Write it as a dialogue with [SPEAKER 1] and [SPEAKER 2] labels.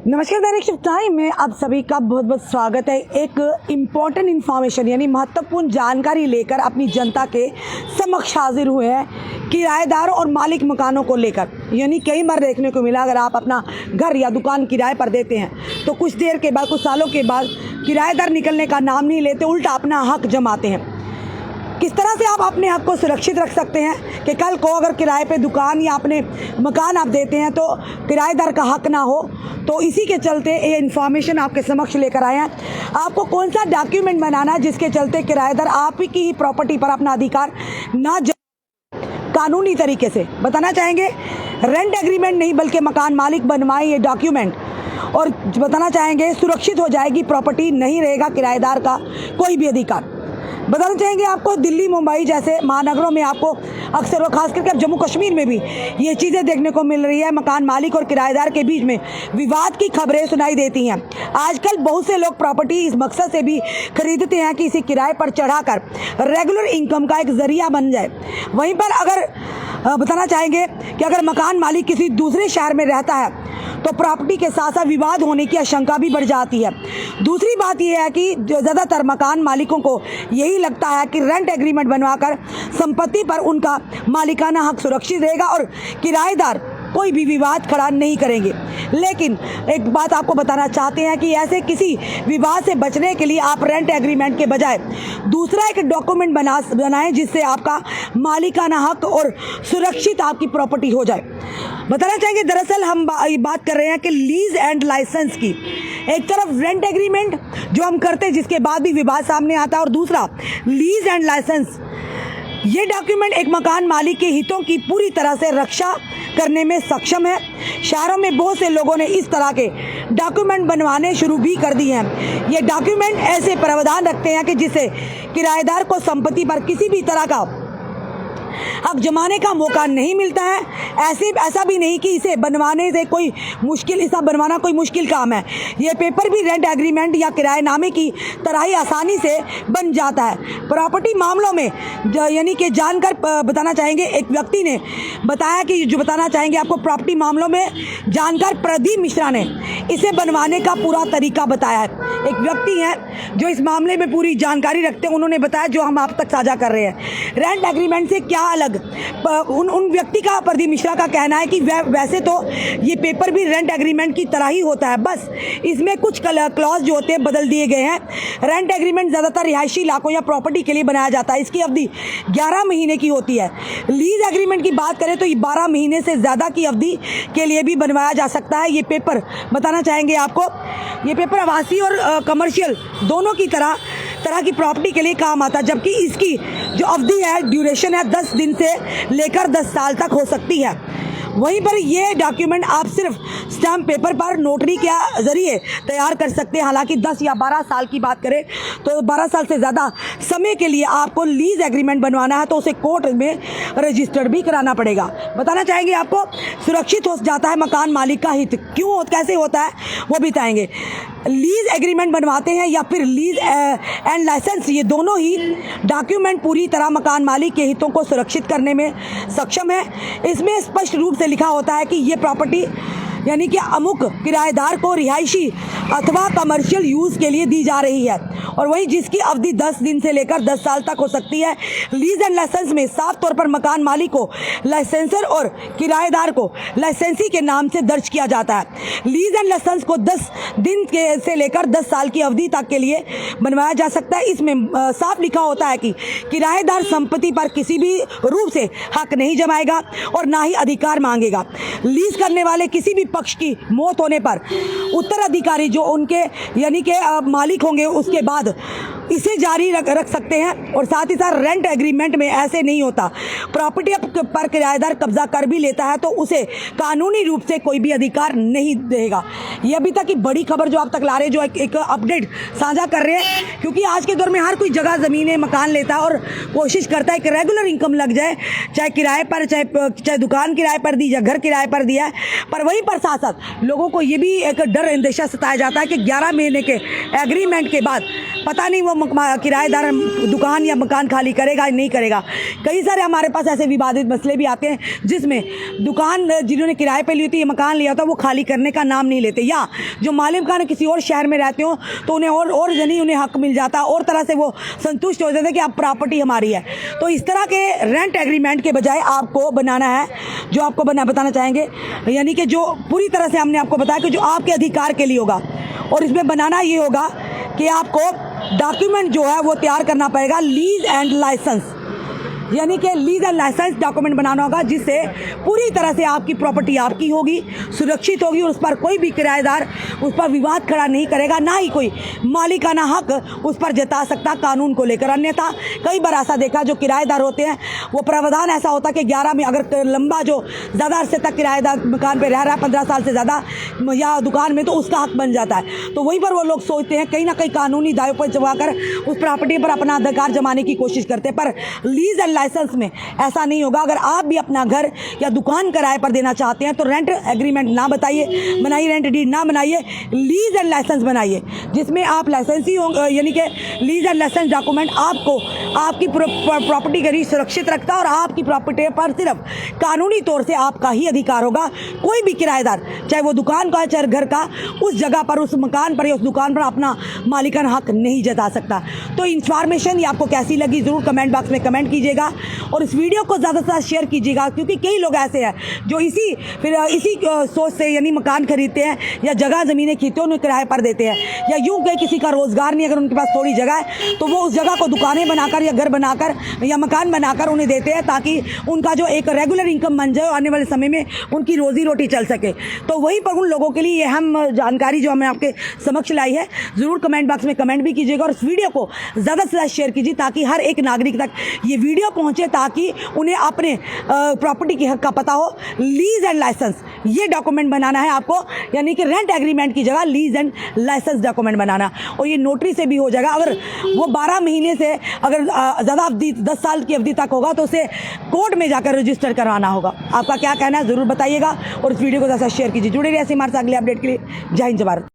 [SPEAKER 1] नमस्कार, दैनिक टाइम में आप सभी का बहुत बहुत स्वागत है। एक इम्पॉर्टेंट इन्फॉर्मेशन यानी महत्वपूर्ण जानकारी लेकर अपनी जनता के समक्ष हाजिर हुए हैं किराएदार और मालिक मकानों को लेकर। यानी कई बार देखने को मिला, अगर आप अपना घर या दुकान किराए पर देते हैं तो कुछ देर के बाद, कुछ सालों के बाद किराएदार निकलने का नाम नहीं लेते, उल्टा अपना हक जमाते हैं। किस तरह से आप अपने हक को सुरक्षित रख सकते हैं कि कल को अगर किराए पे दुकान या अपने मकान आप देते हैं तो किराएदार का हक ना हो। तो इसी के चलते ये इन्फॉर्मेशन आपके समक्ष लेकर आए हैं। आपको कौन सा डॉक्यूमेंट बनाना है जिसके चलते किराएदार आपकी ही प्रॉपर्टी पर अपना अधिकार ना कानूनी तरीके से बताना चाहेंगे। रेंट एग्रीमेंट नहीं बल्कि मकान मालिक बनवाए ये डॉक्यूमेंट, और बताना चाहेंगे सुरक्षित हो जाएगी प्रॉपर्टी, नहीं रहेगा किराएदार का कोई भी अधिकार। बताना चाहेंगे आपको दिल्ली, मुंबई जैसे महानगरों में आपको अक्सर और खास करके अब जम्मू कश्मीर में भी ये चीज़ें देखने को मिल रही है। मकान मालिक और किराएदार के बीच में विवाद की खबरें सुनाई देती हैं। आजकल बहुत से लोग प्रॉपर्टी इस मकसद से भी खरीदते हैं कि इसे किराए पर चढ़ाकर रेगुलर इनकम का एक जरिया बन जाए। वहीं पर अगर बताना चाहेंगे कि अगर मकान मालिक किसी दूसरे शहर में रहता है तो प्रॉपर्टी के साथ साथ विवाद होने की आशंका भी बढ़ जाती है। दूसरी बात यह है कि ज़्यादातर मकान मालिकों को यही लगता है कि रेंट एग्रीमेंट बनवाकर संपत्ति पर उनका मालिकाना हक सुरक्षित रहेगा और किराएदार कोई भी विवाद खड़ा नहीं करेंगे। लेकिन एक बात आपको बताना चाहते हैं कि ऐसे किसी विवाद से बचने के लिए आप रेंट एग्रीमेंट के बजाय दूसरा एक डॉक्यूमेंट बनाएं जिससे आपका मालिकाना हक और सुरक्षित आपकी प्रॉपर्टी हो जाए। बताना चाहेंगे, दरअसल हम बात कर रहे हैं कि लीज एंड लाइसेंस की। एक तरफ रेंट एग्रीमेंट जो हम करते हैं जिसके बाद भी विवाद सामने आता है, और दूसरा लीज एंड लाइसेंस। ये डॉक्यूमेंट एक मकान मालिक के हितों की पूरी तरह से रक्षा करने में सक्षम है। शहरों में बहुत से लोगों ने इस तरह के डॉक्यूमेंट बनवाने शुरू भी कर दिए हैं। ये डॉक्यूमेंट ऐसे प्रावधान रखते हैं कि जिससे किराएदार को संपत्ति पर किसी भी तरह का हक जमाने का मौका नहीं मिलता है। ऐसा भी नहीं कि इसे बनवाने से कोई मुश्किल, इसे बनवाना कोई मुश्किल काम है। ये पेपर भी रेंट एग्रीमेंट या किराएनामे की तरह ही आसानी से बन जाता है। प्रॉपर्टी मामलों में यानी कि जानकर बताना चाहेंगे, एक व्यक्ति ने बताया कि जो बताना चाहेंगे आपको, प्रॉपर्टी मामलों में जानकर प्रदीप मिश्रा ने इसे बनवाने का पूरा तरीका बताया है। एक व्यक्ति हैं जो इस मामले में पूरी जानकारी रखते हैं, उन्होंने बताया जो हम आप तक साझा कर रहे हैं। रेंट एग्रीमेंट से क्या अलग, उन व्यक्ति का, प्रदीप मिश्रा का कहना है कि वैसे तो ये पेपर भी रेंट एग्रीमेंट की तरह ही होता है, बस इसमें कुछ क्लॉज जो होते हैं बदल दिए गए हैं। रेंट एग्रीमेंट ज़्यादातर रिहायशी इलाकों या प्रॉपर्टी के लिए बनाया जाता है। इसकी अवधि 11 महीने की होती है। लीज एग्रीमेंट की बात करें तो ये 12 महीने से ज़्यादा की अवधि के लिए भी बनवाया जा सकता है। ये पेपर बताना चाहेंगे आपको, ये पेपर आवासीय और कमर्शियल दोनों की तरह की प्रॉपर्टी के लिए काम आता है, जबकि इसकी जो अवधि है, ड्यूरेशन है, 10 दिन से लेकर 10 साल तक हो सकती है। वहीं पर ये डॉक्यूमेंट आप सिर्फ स्टैम्प पेपर पर नोटरी के ज़रिए तैयार कर सकते हैं। हालांकि 10 या 12 साल की बात करें तो 12 साल से ज़्यादा समय के लिए आपको लीज एग्रीमेंट बनवाना है तो उसे कोर्ट में रजिस्टर्ड भी कराना पड़ेगा। बताना चाहेंगे आपको, सुरक्षित हो जाता है मकान मालिक का हित। क्यों, कैसे होता है वो भी बताएंगे। लीज एग्रीमेंट बनवाते हैं या फिर लीज एंड लाइसेंस, ये दोनों ही डॉक्यूमेंट पूरी तरह मकान मालिक के हितों को सुरक्षित करने में सक्षम है। इसमें स्पष्ट रूप से लिखा होता है कि ये प्रॉपर्टी यानी कि अमुक किराएदार को रिहायशी अथवा कमर्शियल यूज़ के लिए दी जा रही है, और वही जिसकी अवधि 10 दिन से लेकर 10 साल तक हो सकती है। लीज एंड लाइसेंस में साफ तौर पर मकान मालिक को लाइसेंसर और किराएदार को लाइसेंसी के नाम से दर्ज किया जाता है। लीज एंड लाइसेंस को 10 दिन से लेकर 10 साल की अवधि तक के लिए बनवाया जा सकता है। इसमें साफ लिखा होता है कि किराएदार संपत्ति पर किसी भी रूप से हक नहीं जमाएगा और ना ही अधिकार मांगेगा। लीज करने वाले किसी भी पक्ष की मौत होने पर उत्तराधिकारी जो उनके यानी कि मालिक होंगे उसके बाद इसे जारी रख सकते हैं। और साथ ही साथ रेंट एग्रीमेंट में ऐसे नहीं होता। प्रॉपर्टी पर किराएदार कब्जा कर भी लेता है तो उसे कानूनी रूप से कोई भी अधिकार नहीं देगा। ये अभी तक की बड़ी खबर जो आप तक ला रहे हैं, जो एक अपडेट साझा कर रहे हैं, क्योंकि आज के दौर में हर कोई जगह ज़मीनें मकान लेता है और कोशिश करता है कि रेगुलर इनकम लग जाए, चाहे किराए पर, चाहे दुकान किराए पर दी, या घर किराए पर दिया है। पर वहीं पर साथ साथ लोगों को ये भी एक डर अंदेशा सताया जाता है कि 11 महीने के एग्रीमेंट के बाद पता नहीं वो किराएदार दुकान या मकान खाली करेगा नहीं करेगा। कई सारे हमारे पास ऐसे विवादित मसले भी आते हैं जिसमें दुकान जिन्होंने किराए पे ली होती है, मकान लिया होता है, वो खाली करने का नाम नहीं लेते, या जो मालिक मकान किसी और शहर में रहते हो तो उन्हें और यानी उन्हें हक मिल जाता, और तरह से वो संतुष्ट हो जाते हैं कि अब प्रॉपर्टी हमारी है। तो इस तरह के रेंट एग्रीमेंट के बजाय आपको बनाना है, जो आपको बताना चाहेंगे, यानी कि जो पूरी तरह से हमने आपको बताया कि जो आपके अधिकार के लिए होगा। और इसमें बनाना ये होगा कि आपको डॉक्यूमेंट जो है वो तैयार करना पड़ेगा, लीज एंड लाइसेंस, यानी कि लीज एंड लाइसेंस डॉक्यूमेंट बनाना होगा, जिससे पूरी तरह से आपकी प्रॉपर्टी आपकी होगी, सुरक्षित होगी, और उस पर कोई भी किराएदार उस पर विवाद खड़ा नहीं करेगा, ना ही कोई मालिकाना हक उस पर जता सकता कानून को लेकर। अन्यथा कई बार ऐसा देखा, जो किराएदार होते हैं वो प्रावधान ऐसा होता कि 11 में अगर लंबा जो ज़्यादा अरसे तक किराएदार मकान पर रह रहा है, 15 साल से ज़्यादा या दुकान में, तो उसका हक बन जाता है। तो वहीं पर वो लोग सोचते हैं, कहीं ना कहीं कानूनी दाव पर जमाकर उस प्रॉपर्टी पर अपना अधिकार जमाने की कोशिश करते हैं। पर लीज एंड लाइसेंस में ऐसा नहीं होगा। अगर आप भी अपना घर या दुकान किराए पर देना चाहते हैं तो रेंट एग्रीमेंट ना बनाइए, रेंट डीड ना बनाइए, लीज एंड लाइसेंस बनाइए, जिसमें आप लाइसेंसी होंगे, यानी कि लीज एंड लाइसेंस डॉक्यूमेंट आपको आपकी प्रॉपर्टी के लिए सुरक्षित रखता है, और आपकी प्रॉपर्टी पर सिर्फ कानूनी तौर से आपका ही अधिकार होगा। कोई भी किराएदार, चाहे वो दुकान का है चाहे घर का, उस जगह पर, उस मकान पर या उस दुकान पर अपना मालिकाना हक नहीं जता सकता। तो इंफॉर्मेशन ये आपको कैसी लगी ज़रूर कमेंट बॉक्स में कमेंट कीजिएगा, और इस वीडियो को ज़्यादा से ज़्यादा शेयर कीजिएगा, क्योंकि कई लोग ऐसे हैं जो इसी सोच से यानी मकान खरीदते हैं या जगह ज़मीनें खरीदते हैं, उन्हें किराए पर देते हैं, या यूँ कहीं किसी का रोज़गार नहीं, अगर उनके पास थोड़ी जगह है तो वो उस जगह को दुकानें बनाकर या घर बनाकर या मकान बनाकर उन्हें देते हैं, ताकि उनका जो एक रेगुलर इनकम बन जाए और आने वाले समय में उनकी रोज़ी रोटी चल सके। तो वहीं पर उन लोगों के लिए ये अहम जानकारी जो हमें आपके समक्ष लाई है, ज़रूर कमेंट बॉक्स में कमेंट भी कीजिएगा, और इस वीडियो को ज़्यादा से ज़्यादा शेयर कीजिए, ताकि हर एक नागरिक तक ये वीडियो पहुँचे, ताकि उन्हें अपने प्रॉपर्टी की हक का पता हो। लीज एंड लाइसेंस ये डॉक्यूमेंट बनाना है आपको, यानी कि रेंट एग्रीमेंट की जगह लीज एंड लाइसेंस डॉक्यूमेंट बनाना, और ये नोटरी से भी हो जाएगा। अगर वो 12 महीने से अगर ज़्यादा अवधि 10 साल की अवधि तक होगा तो उसे कोर्ट में जाकर रजिस्टर करवाना होगा। आपका क्या कहना है ज़रूर बताइएगा, और इस वीडियो को ज़्यादा शेयर कीजिए। जुड़े रहिए ऐसे हमारे साथ अगले अपडेट के लिए। जय हिंद, जय भारत।